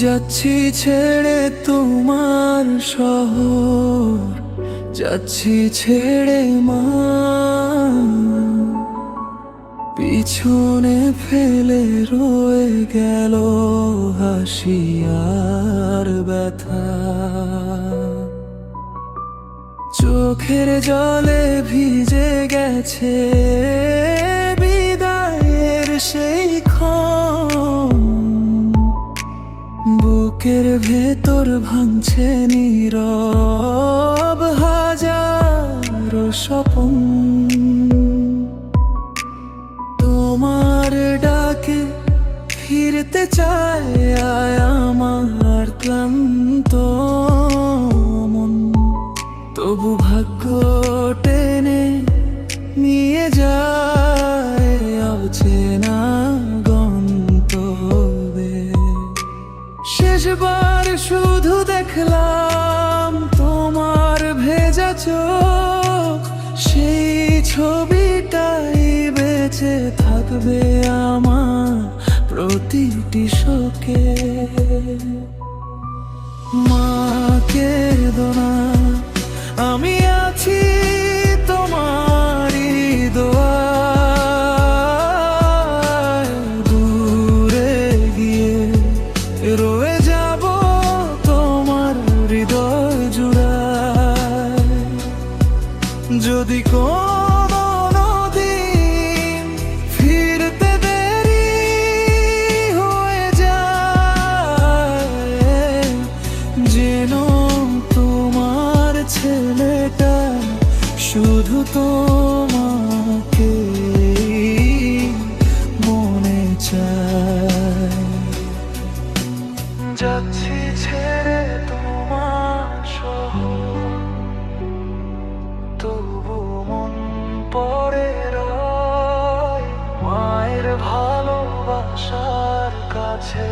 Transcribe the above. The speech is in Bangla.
যাচ্ছি ছেড়ে তোমার শহর, যাচ্ছি ছেড়ে মা, পিছনে ফেলে রয়ে গেল হাসি আর ব্যথা। চোখের জলে ভিজে গেছে বিদায়ের সেই ক্ষণ, বুকের ভেতর ভাঙছে নীরব হাজারো স্বপন। তোমার ডাকে ফিরতে চায় আমার ক্লান্ত মন, তবু ভাগ্য টেনে নিয়ে যায় অচেনা গন্তব্যে। শেষবার শুধু দেখলাম তোমার ভেজা চোখ, সেই ছবিটাই বেঁচে থাকবে আমার প্রতিটি শোকে। মাকে দোনা, আমি আছি তোমারই দোয়ায়, দূরে গিয়ে রয়ে যাব তোমার হৃদয় জুড়ায়। যদি কোনো দিন ফিরতে দেরি হয়ে যায়, যেন তোমার ছেলেটা শুধু তোমাকে মনে চায়। যাচ্ছি ছেড়ে তোমার শহর, তবু মন পড়ে রয় মায়ের ভালোবাসার কাছে।